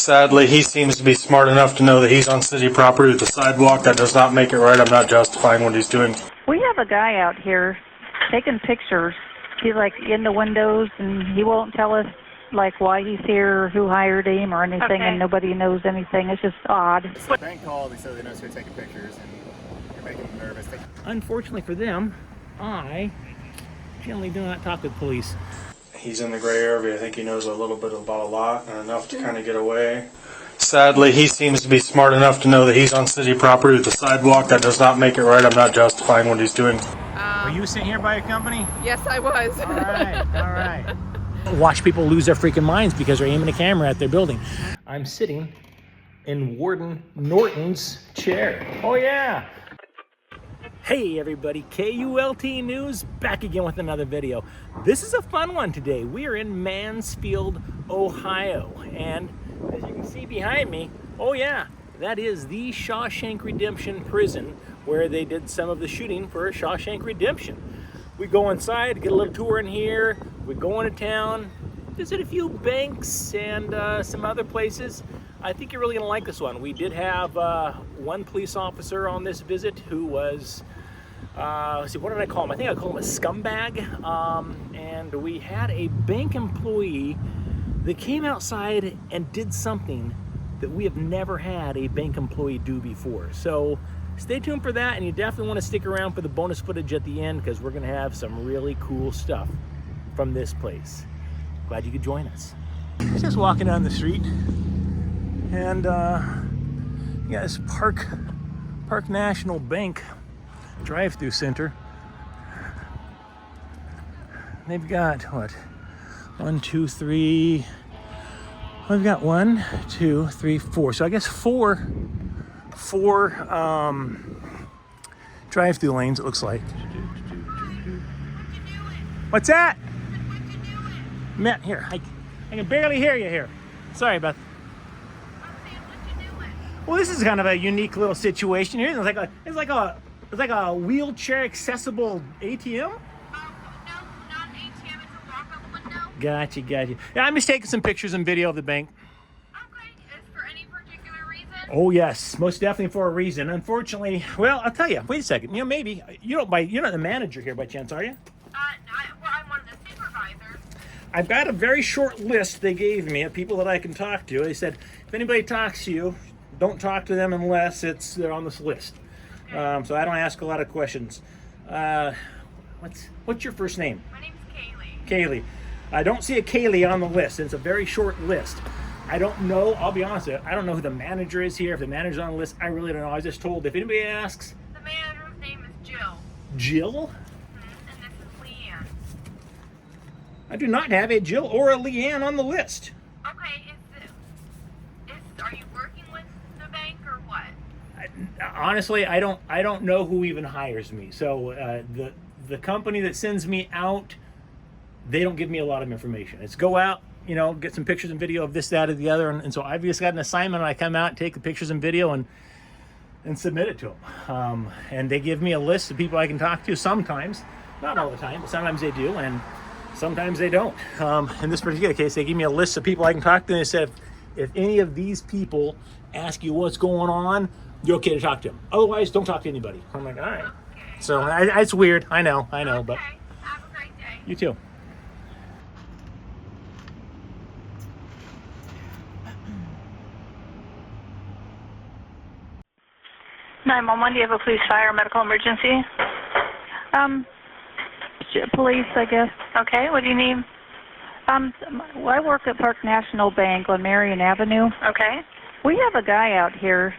Sadly, he seems to be smart enough to know that he's on city property with the sidewalk. That does not make it right. I'm not justifying what he's doing. We have a guy out here taking pictures. He's like in the windows, and he won't tell us like why he's here or who hired him or anything, and nobody knows anything. It's just odd. The bank called, they said they know you're taking pictures and you're making them nervous. Unfortunately for them, I generally do not talk with police. He's in the gray area. I think he knows a little bit about a lot and enough to kind of get away. Sadly, he seems to be smart enough to know that he's on city property with the sidewalk. That does not make it right. I'm not justifying what he's doing. Were you sitting here by your company? Yes, I was. All right. Watch people lose their freaking minds because they're aiming a camera at their building. I'm sitting in Warden Norton's chair. Oh yeah. Hey everybody, KULT News back again with another video. This is a fun one today. We are in Mansfield, Ohio, and as you can see behind me, oh yeah, that is the Shawshank Redemption prison where they did some of the shooting for Shawshank Redemption. We go inside, get a little tour in here, we go into town, visit a few banks and some other places. I think you're really gonna like this one. We did have one police officer on this visit who was, let's see, what did I call him? I think I called him a scumbag. And we had a bank employee that came outside and did something that we have never had a bank employee do before. So stay tuned for that, and you definitely want to stick around for the bonus footage at the end because we're going to have some really cool stuff from this place. Glad you could join us. Just walking down the street, and you got this Park National Bank drive-through center. They've got what? 1, 2, 3. Well, we've got 1, 2, 3, 4. So I guess four drive-through lanes. It looks like. What's that? Matt, here. I can barely hear you here. Sorry about that. Well, this is kind of a unique little situation here. It's like a wheelchair accessible ATM. No, not an ATM. It's a walk-up window. Gotcha. Yeah, I'm just taking some pictures and video of the bank. Okay. Is for any particular reason? Oh yes, most definitely for a reason. Unfortunately, well, I'll tell you. Wait a second. Maybe you're not the manager here by chance, are you? I'm one of the supervisors. I've got a very short list they gave me of people that I can talk to. They said if anybody talks to you, don't talk to them unless they're on this list. Okay. So I don't ask a lot of questions. What's your first name? My name's Kaylee. Kaylee. I don't see a Kaylee on the list. It's a very short list. I don't know. I'll be honest with you. I don't know who the manager is here. If the manager's on the list, I really don't know. I was just told if anybody asks. The manager's name is Jill. Jill? And this is Leanne. I do not have a Jill or a Leanne on the list. Okay. Are you working with the bank or what? Honestly, I don't know who even hires me. So the company that sends me out, they don't give me a lot of information. It's go out, get some pictures and video of this, that, or the other. And so I've just got an assignment. I come out, take the pictures and video, and submit it to them. And they give me a list of people I can talk to sometimes. Not all the time, but sometimes they do, and sometimes they don't. In this particular case, they give me a list of people I can talk to, and they said, if any of these people ask you what's going on, you're okay to talk to them. Otherwise, don't talk to anybody. I'm like, all right. So it's weird. I know, Okay. but Have a great day. you too. Do you have a police, fire, medical emergency? Police, I guess. Okay. What do you need? I work at Park National Bank on Marion Avenue. Okay. We have a guy out here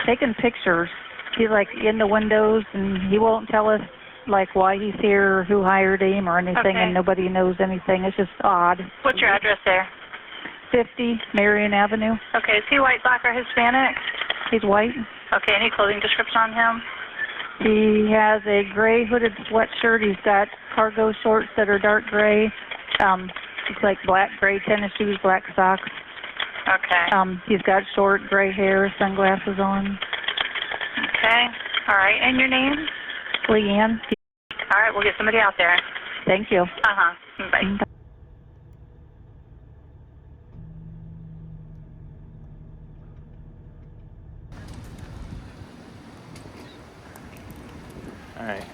taking pictures. He's like in the windows, and he won't tell us like why he's here or who hired him or anything, and nobody knows anything. It's just odd. What's your address there? 50 Marion Avenue. Okay. Is he white, black, or Hispanic? He's white. Okay. Any clothing description on him? He has a gray hooded sweatshirt. He's got cargo shorts that are dark gray. It's like black gray tennis shoes, black socks. Okay. He's got short gray hair, sunglasses on. Okay. All right. And your name? Leanne. All right. We'll get somebody out there. Thank you. Bye. right.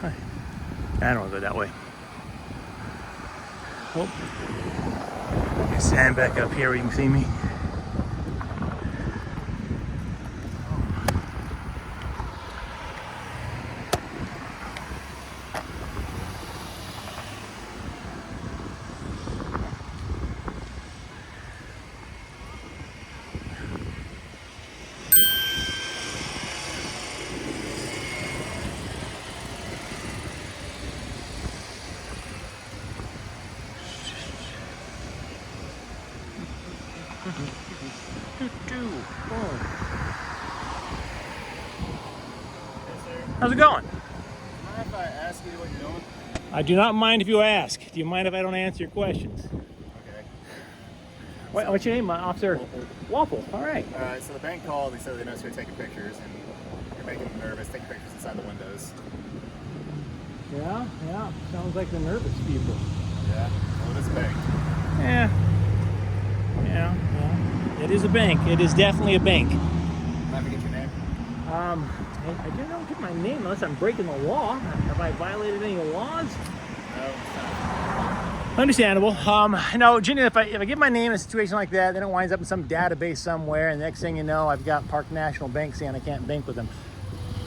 Hi. I don't want to go that way. Oh. Stand back up here where you can see me. How's it going? Mind if I ask you what you're doing? I do not mind if you ask. Do you mind if I don't answer your questions? Okay. What's your name, Officer? Waffle. All right. So the bank called. They said they noticed you're taking pictures and you're making them nervous, taking pictures inside the windows. Yeah. Sounds like the nervous people. Yeah. Well, it is a bank. Yeah. It is a bank. It is definitely a bank. Let me get your name. I don't get my name unless I'm breaking the law. Have I violated any laws? No, it's not. Understandable. No, Jenny, if I give my name in a situation like that, then it winds up in some database somewhere, and the next thing you know, I've got Park National Bank saying I can't bank with them.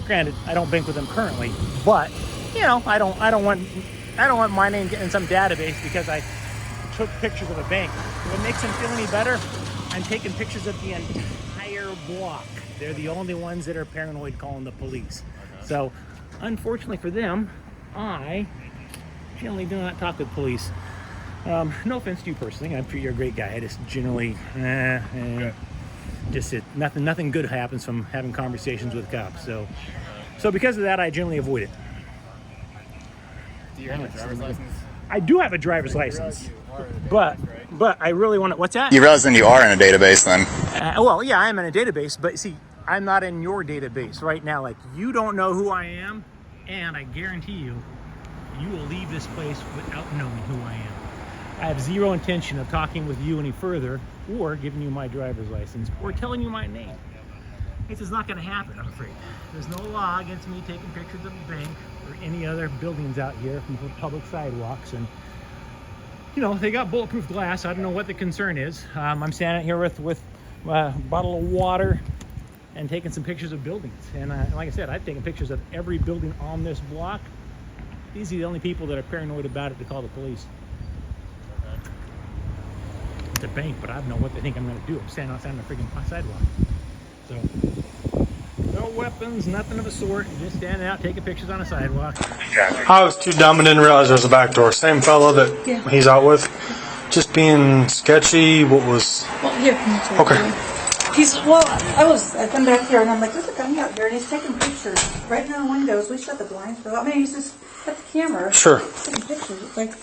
Granted, I don't bank with them currently, but I don't want my name getting in some database because I took pictures of a bank. If it makes them feel any better, I'm taking pictures of the entire block. They're the only ones that are paranoid calling the police. Okay. So, unfortunately for them, I generally do not talk with police. No offense to you personally. I'm sure you're a great guy. I just generally, nothing good happens from having conversations with cops. So because of that, I generally avoid it. Do you have a driver's license? I do have a driver's license, but I really want to. What's that? You realize then you are in a database then? Well, yeah, I'm in a database, but see, I'm not in your database right now. Like, you don't know who I am, and I guarantee you will leave this place without knowing who I am. I have zero intention of talking with you any further, or giving you my driver's license, or telling you my name. This is not going to happen, I'm afraid. There's no law against me taking pictures of the bank or any other buildings out here from public sidewalks, and they got bulletproof glass. I don't know what the concern is. I'm standing here with a bottle of water and taking some pictures of buildings. And like I said, I've taken pictures of every building on this block. These are the only people that are paranoid about it to call the police. It's a bank, but I don't know what they think I'm going to do. I'm standing outside on the freaking sidewalk. So, no weapons, nothing of a sort. Just standing out, taking pictures on a sidewalk. I was too dumb and didn't realize there was a back door. Same fellow that he's out with. Just being sketchy. What was... Well, here, can you take Okay. it? I come back here and I'm like, there's a guy out here and he's taking pictures right in our windows. We shut the blinds for that. I mean, he's just got the camera. Sure. Taking pictures. It's like,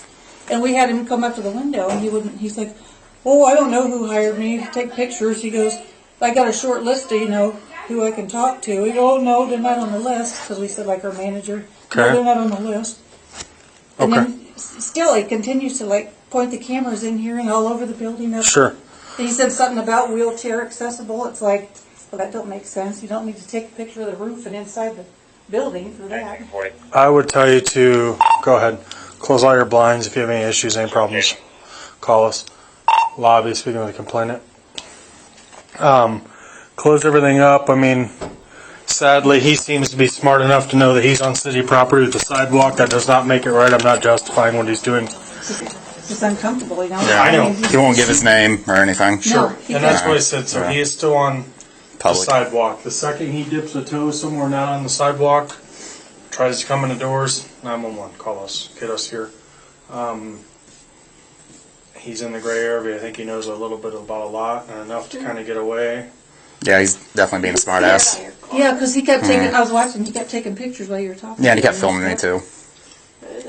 and we had him come up to the window and he's like, oh, I don't know who hired me to take pictures. He goes, I got a short list of, who I can talk to. He goes, oh, no, they're not on the list. Because we said, like, our manager. Okay. No, they're not on the list. And Okay. then still he continues to, point the cameras in here and all over the building. Sure. He said something about wheelchair accessible. It's like, well, that don't make sense. You don't need to take a picture of the roof and inside the building for that. I would tell you to go ahead. Close all your blinds. If you have any issues, any problems, call us. Lobby, speaking with the complainant. Close everything up. I mean, sadly, he seems to be smart enough to know that he's on city property with the sidewalk. That does not make it right. I'm not justifying what he's doing. It's uncomfortable, Yeah, I know. He won't give his name or anything. No, And that's what he said. So he is still on the Public. sidewalk. The second he dips a toe somewhere not on the sidewalk, tries to come in the doors, 911, call us, get us here. He's in the gray area. I think he knows a little bit about a lot and enough to kind of get away. Yeah, he's definitely being a smart ass. Yeah, because he kept taking, I was watching, he kept taking pictures while you were talking. Yeah, and he kept filming me too.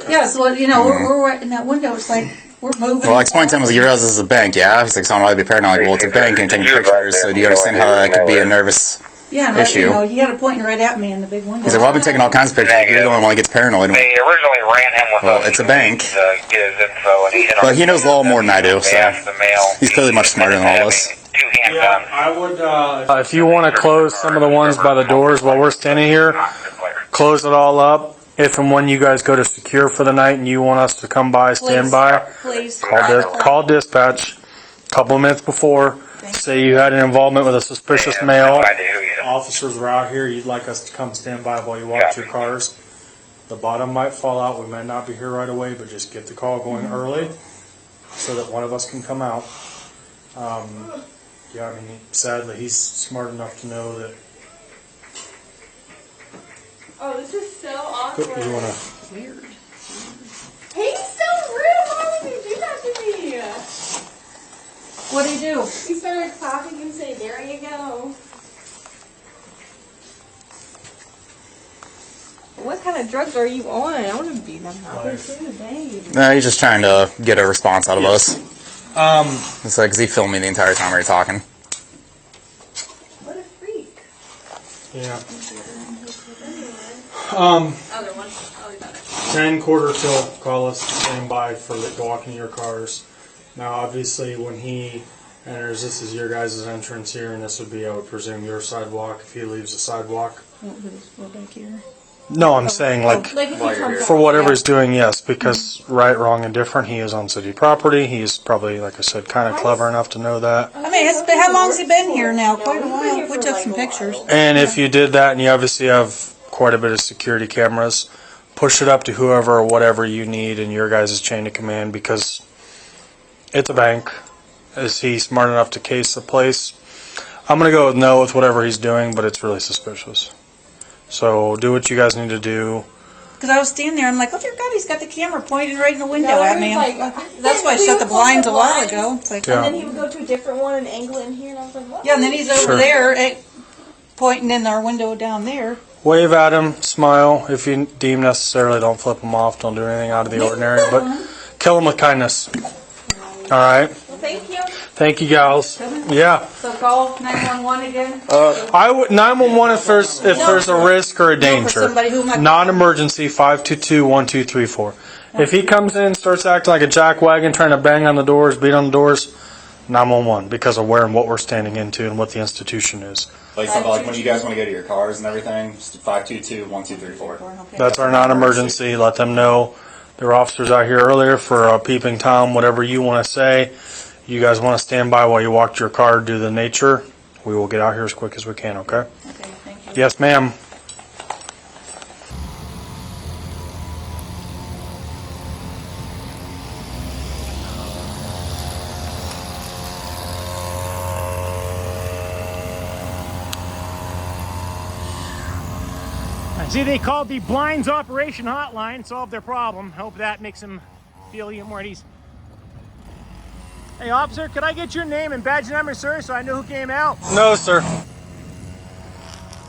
Yeah, so, we're right in that window. It's like, we're moving. Well, I explained to him, you realize this is a bank, yeah? He's like, so I'm allowed to be paranoid. Well, it's a bank and you're taking pictures, so do you understand how that could be a nervous yeah, issue? You got it pointing right at me in the big window. He's like, well, I've been taking all kinds of pictures. You're the only one that gets paranoid. They originally ran him with Well, it's a bank. Get his info, and he But he knows a little more than I do, so the mail. he's clearly much smarter than all of us. two-hand Yeah, I would, if you want to close some of the ones by the doors while we're standing here, close it all up. If and when you guys go to secure for the night and you want us to come by, stand by, Please. call dispatch a couple of minutes before. Say you had an involvement with a suspicious male. Officers were out here. You'd like us to come stand by while you watch your cars. The bottom might fall out. We might not be here right away, but just get the call going early so that one of us can come out. Yeah, I mean, sadly, he's smart enough to know that. Oh, this is so awkward. You wanna? Weird. He's so rude. Why would you do that to me? What do you do? He started clapping and saying, "There you go." What kind of drugs are you on? I want to be that happy too, No, he's just trying to get a response out of us. It's like, 'cause he filmed me the entire time we were talking. What a freak. Yeah. Other one. Oh, we got it. 10 quarter till. Call us to stand by for walking your cars. Now, obviously, when he enters, this is your guys' entrance here, and this would be, I would presume, your sidewalk. If he leaves the sidewalk. We're back here. No, I'm saying Like if he comes for whatever he's doing, yes, because right, wrong, and different, he is on city property. He's probably, like I said, kind of clever enough to know that. I mean, how long's he been here now? Quite a while. We took some pictures. And if you did that, and you obviously have quite a bit of security cameras, push it up to whoever or whatever you need in your guys' chain of command, because it's a bank. Is he smart enough to case the place? I'm going to go with no with whatever he's doing, but it's really suspicious. So do what you guys need to do. Because I was standing there, I'm like, oh dear God, he's got the camera pointed right in the window at me. That's why I shut the blinds a while ago. It's like, Yeah. And then he would go to a different one and angle it in here, and I was like, what? yeah, and then he's over there pointing in our window down there. Wave at him, smile. If you deem necessarily, don't flip him off. Don't do anything out of the ordinary, but kill him with kindness. All right. Well, thank you. Thank you, gals. Yeah. So call 911 again. I would 911 if there's a risk or a danger. somebody who might- Non-emergency 522-1234. If he comes in and starts acting like a jackwagon, trying to bang on the doors, beat on the doors, 911, because of where and what we're standing into and what the institution is. Like something like when you guys want to go to your cars and everything, just 522-1234. That's our non-emergency. Let them know. There were officers out here earlier for a peeping Tom, whatever you want to say. You guys want to stand by while you walk your car, do the nature. We will get out here as quick as we can, okay? Okay, thank you. Yes, ma'am. I see they called the blinds operation hotline, solved their problem. Hope that makes them feel even more at ease. Hey, officer, could I get your name and badge number, sir, so I know who came out? No, sir.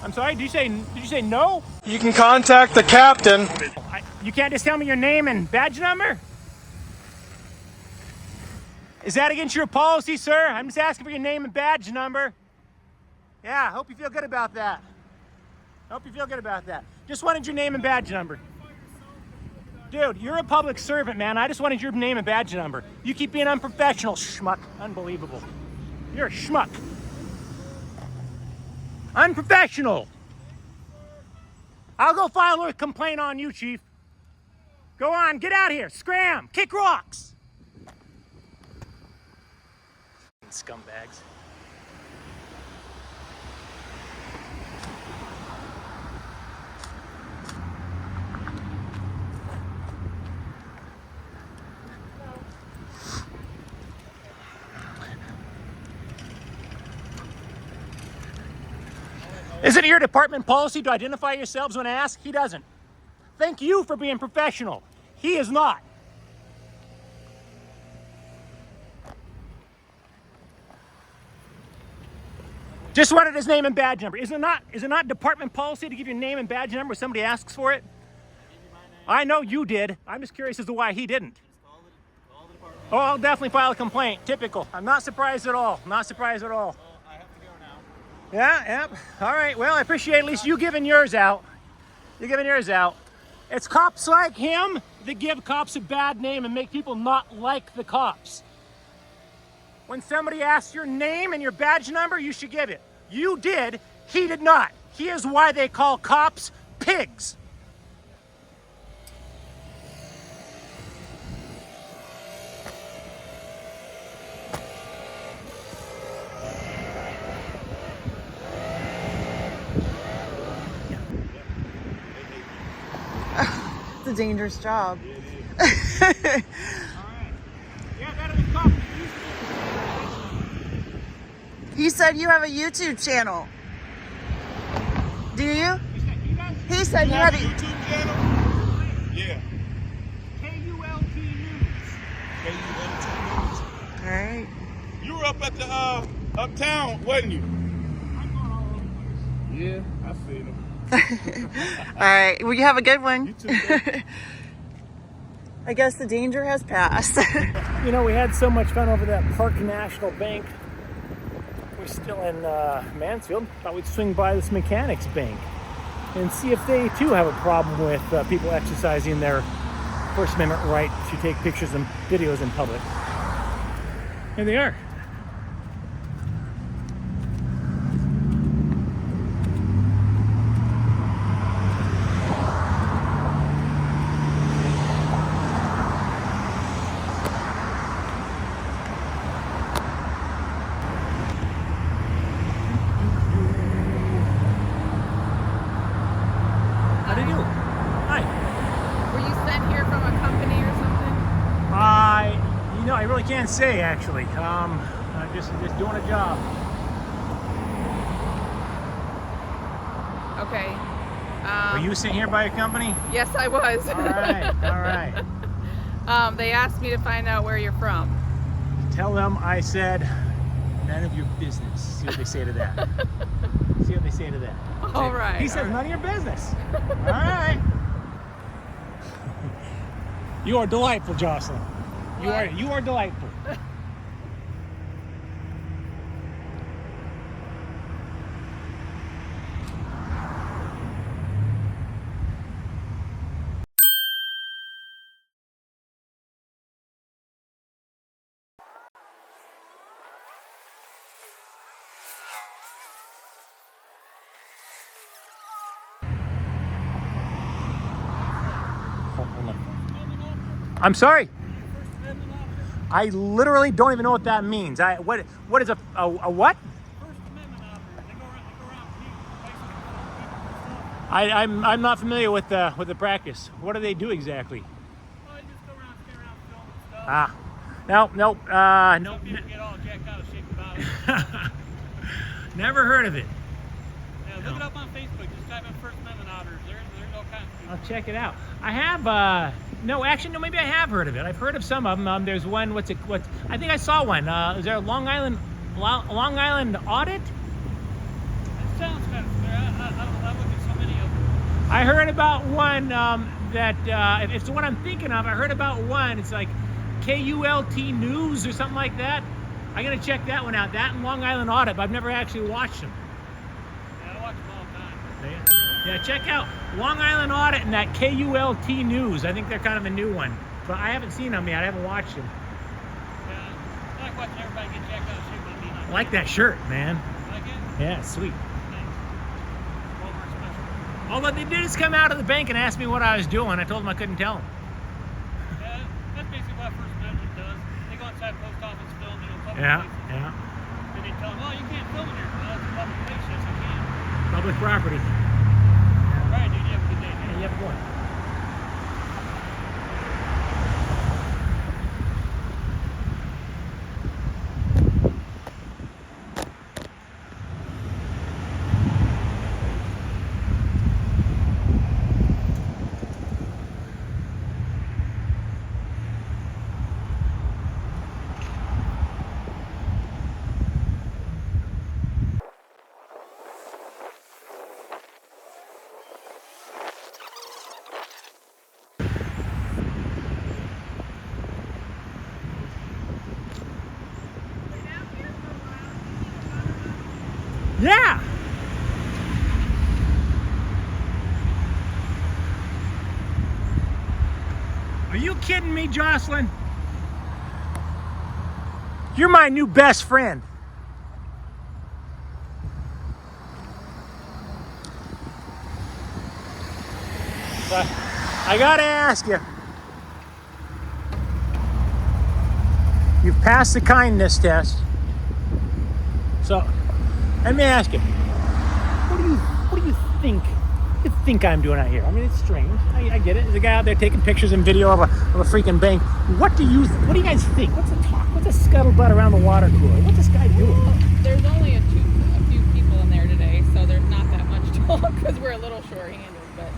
I'm sorry, did you say no? You can contact the captain. You can't just tell me your name and badge number? Is that against your policy, sir? I'm just asking for your name and badge number. Yeah, I hope you feel good about that. Hope you feel good about that. Just wanted your name and badge number. Dude, you're a public servant, man. I just wanted your name and badge number. You keep being unprofessional, schmuck. Unbelievable. You're a schmuck. Unprofessional. I'll go file a complaint on you, Chief. Go on, get out of here. Scram. Kick rocks. Scumbags. Isn't it your department policy to identify yourselves when asked? He doesn't. Thank you for being professional. He is not. Just wanted his name and badge number. Is it not department policy to give your name and badge number when somebody asks for it? I know you did. I'm just curious as to why he didn't. Oh, I'll definitely file a complaint. Typical. I'm not surprised at all. Not surprised at all. Yeah, yep. All right. Well, I appreciate at least you giving yours out. You're giving yours out. It's cops like him that give cops a bad name and make people not like the cops. When somebody asks your name and your badge number, you should give it. You did. He did not. He is why they call cops pigs. It's a dangerous job. He said you have a YouTube channel. Do you? He said you had a YouTube channel? Yeah. KULT News. KULT News. All right. You were up at the uptown, wasn't you? I'm going all over the place. Yeah, I seen him. All right. Well, you have a good one. You too. Baby. I guess the danger has passed. You know, we had so much fun over that Park National Bank. We're still in Mansfield. Thought we'd swing by this mechanics bank and see if they too have a problem with people exercising their First Amendment right to take pictures and videos in public. Here they are. How do you do? Hi. Were you sent here from a company or something? You know, I really can't say actually. I'm just doing a job. Okay. Were you sitting here by a company? Yes, I was. All right, all right. They asked me to find out where you're from. Tell them I said none of your business. See what they say to that. See what they say to that. All right. He says all right. none of your business. All right. You are delightful, Jocelyn. You are delightful. I'm sorry. I literally don't even know what that means. What is a what? I'm not familiar with the practice. What do they do exactly? Ah, no. Get all jacked out of shape about it. Never heard of it. Yeah, look it up on Facebook. Just type in First Amendment auditors. There's all kinds of people. I'll check it out. I have no, actually, no. Maybe I have heard of it. I've heard of some of them. There's one. I think I saw one. Is there a Long Island audit? That sounds kind of familiar. I look at so many of them. I heard about one that if it's the one I'm thinking of. I heard about one. It's like KULT News or something like that. I'm gonna check that one out. That and Long Island Audit, but I've never actually watched them. Yeah, I watch them all the time. Yeah, check out Long Island Audit and that KULT News. I think they're kind of a new one, but I haven't seen them yet. I haven't watched them. Yeah, I like watching everybody get jacked out of shape. I like that shirt, man. Like it? Yeah, sweet. Thanks. Walmart special. Although they did just come out of the bank and ask me what I was doing. I told them I couldn't tell them. Yeah, that's basically what First Amendment does. They go inside post office, film, public Yeah, places. yeah. And they tell them, oh, you can't film in here. Well, that's a public place. Yes, I can. Public property. All right, dude, you have a good day. Yeah, you have a good one. Yeah. Are you kidding me, Jocelyn? You're my new best friend. But I gotta ask you. You've passed the kindness test. So let me ask you. What do you think? What do you think I'm doing out here? I mean, it's strange. I get it. There's a guy out there taking pictures and video of a freaking bank. What do you guys think? What's the talk? What's the scuttlebutt around the water cooler? What's this guy doing? There's only a few people in there today, so there's not that much talk because we're a little short-handed. But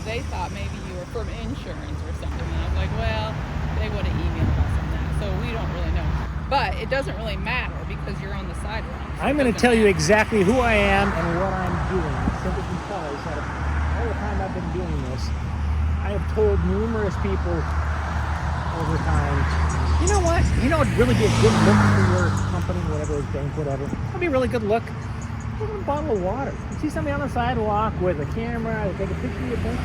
they thought maybe you were from insurance or something. And I was like, well, they would have emailed us on that, so we don't really know. But it doesn't really matter because you're on the sidewalk. So I'm going to tell you exactly who I am and what I'm doing. Simply because out of all the time I've been doing this, I have told numerous people over time, you know what? You know, it'd really be a good look for your company, whatever it is, bank, whatever. It'd be a really good look. Look at a bottle of water. You see somebody on the sidewalk with a camera, they take a picture of your thing.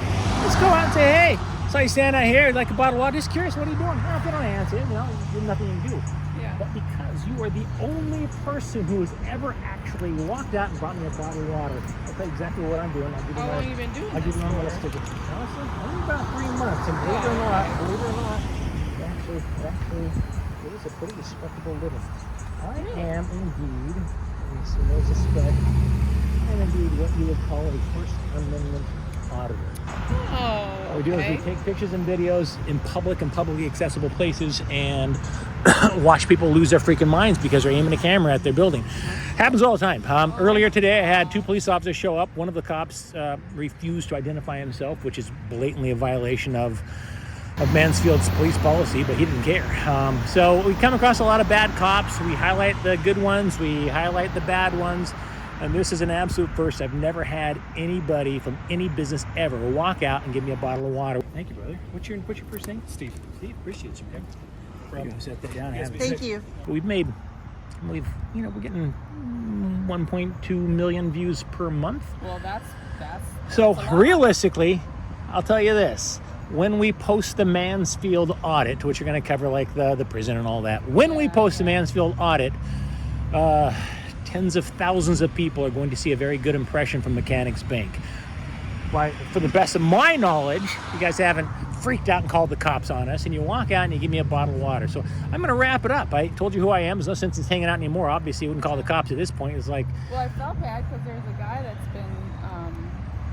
Let's go out and say, hey, saw you stand out here, like a bottle of water. Just curious, what are you doing? Well, if you don't answer, you know, there's nothing you can do. Yeah. But because you are the only person who has ever actually walked out and brought me a bottle of water, I'll tell you exactly what I'm doing. How long have you been doing I'll give you my little sticker. Honestly, only about 3 months. And believe it or not, it is a pretty respectable living. I am indeed, and so there's a spec, I am indeed what you would call a First Amendment auditor. Oh, What we do is we take pictures and videos in public and publicly accessible places and watch people lose their freaking minds because they're aiming a camera at their building. Happens all the time. Earlier today, I had 2 police officers show up. One of the cops refused to identify himself, which is blatantly a violation of Mansfield's police policy, but he didn't care. So we come across a lot of bad cops. We highlight the good ones. We highlight the bad ones. And this is an absolute first. I've never had anybody from any business ever walk out and give me a bottle of water. Thank you, brother. What's your first name? Steve. Steve, appreciate you, man. We're going to set that down. Thank you. We've we're getting 1.2 million views per month. well, that's So a lot. realistically, I'll tell you this. When we post the Mansfield audit, which we're going to cover like the prison and all that, when we post the Mansfield audit, tens of thousands of people are going to see a very good impression from Mechanics Bank. But for the best of my knowledge, you guys haven't freaked out and called the cops on us, and you walk out and you give me a bottle of water. So I'm going to wrap it up. I told you who I am. There's no sense in hanging out anymore. Obviously, you wouldn't call the cops at this point. It's like... Well, I felt bad because there's a guy that's been,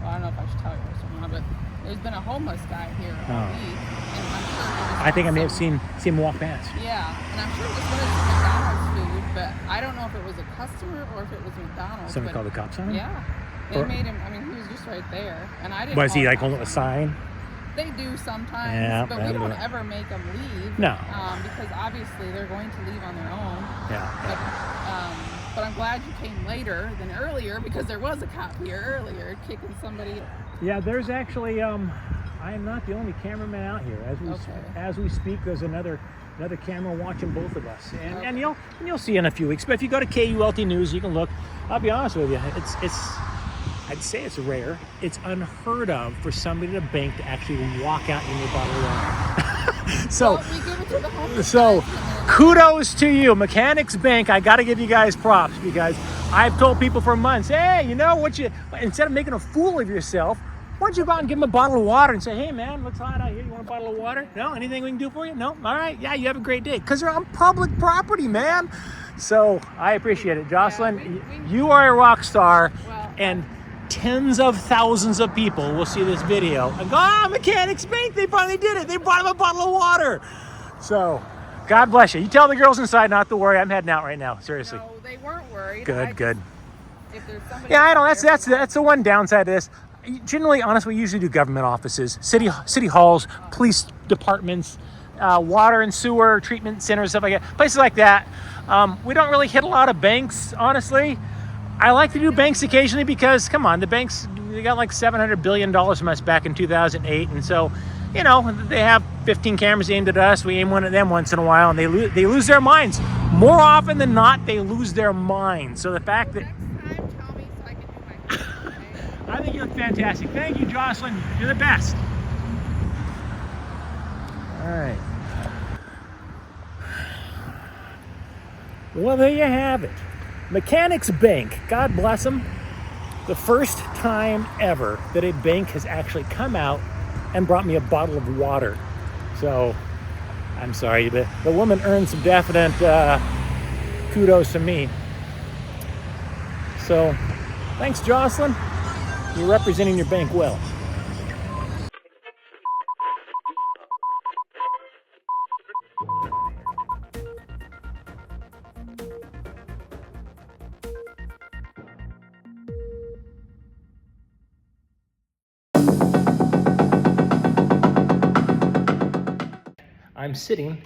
well, I don't know if I should tell you this or not, but there's been a homeless guy here all week, and I'm sure I think I may have seen him walk past. Yeah, and I'm sure it was one of the McDonald's food, but I don't know if it was a customer or if it was McDonald's. Somebody called the cops on him? Yeah. They made him, I mean, he was just right there, and I didn't Was he call like the holding a cops. sign? They do sometimes, Yeah, but we don't ever make them leave. No. Because obviously they're going to leave on their own. Yeah. But I'm glad you came later than earlier because there was a cop here earlier kicking somebody. Yeah, there's actually, I am not the only cameraman out here. As we speak, there's another camera watching both of us, and you'll see in a few weeks. But if you go to KULT News, you can look. I'll be honest with you, I'd say it's rare. It's unheard of for somebody at a bank to actually walk out in your bottle of water. Well, we give it to the homeless So guys. kudos to you, Mechanics Bank. I got to give you guys props because I've told people for months, hey, you know what, instead of making a fool of yourself, why don't you go out and give them a bottle of water and say, hey man, looks hot out here, you want a bottle of water? No? Anything we can do for you? No? All right, yeah, you have a great day. Because they're on public property, man. So I appreciate it. Jocelyn, you are a rock star, and tens of thousands of people will see this video and go, Mechanics Bank, they finally did it. They brought him a bottle of water. So God bless you. You tell the girls inside not to worry. I'm heading out right now, seriously. No, they weren't worried. Good. If there's somebody Yeah, I know. That's the one downside to this. Generally, honestly, we usually do government offices, city halls, police departments, water and sewer treatment centers, stuff like that. Places like that. We don't really hit a lot of banks, honestly. I like to do banks occasionally because, come on, the banks, they got like $700 billion from us back in 2008. And so, you know, they have 15 cameras aimed at us. We aim one at them once in a while, and they lose their minds. More often than not, they lose their minds. So the fact that... Next time, tell me so I can do my job, okay? I think you're fantastic. Thank you, Jocelyn. You're the best. All right. Well, there you have it. Mechanics Bank, God bless them. The first time ever that a bank has actually come out and brought me a bottle of water. So, I'm sorry, the woman earned some definite kudos to me. So, thanks, Jocelyn. You're representing your bank well. I'm sitting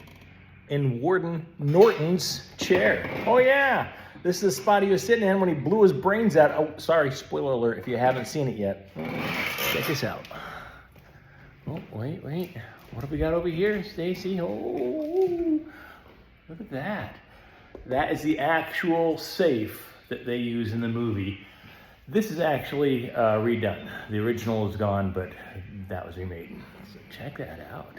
in Warden Norton's chair. Oh yeah, this is the spot he was sitting in when he blew his brains out. Oh, sorry, spoiler alert if you haven't seen it yet. Check this out. Oh, wait. What have we got over here, Stacey? Oh, look at that. That is the actual safe that they use in the movie. This is actually redone. The original is gone, but that was remade. So check that out.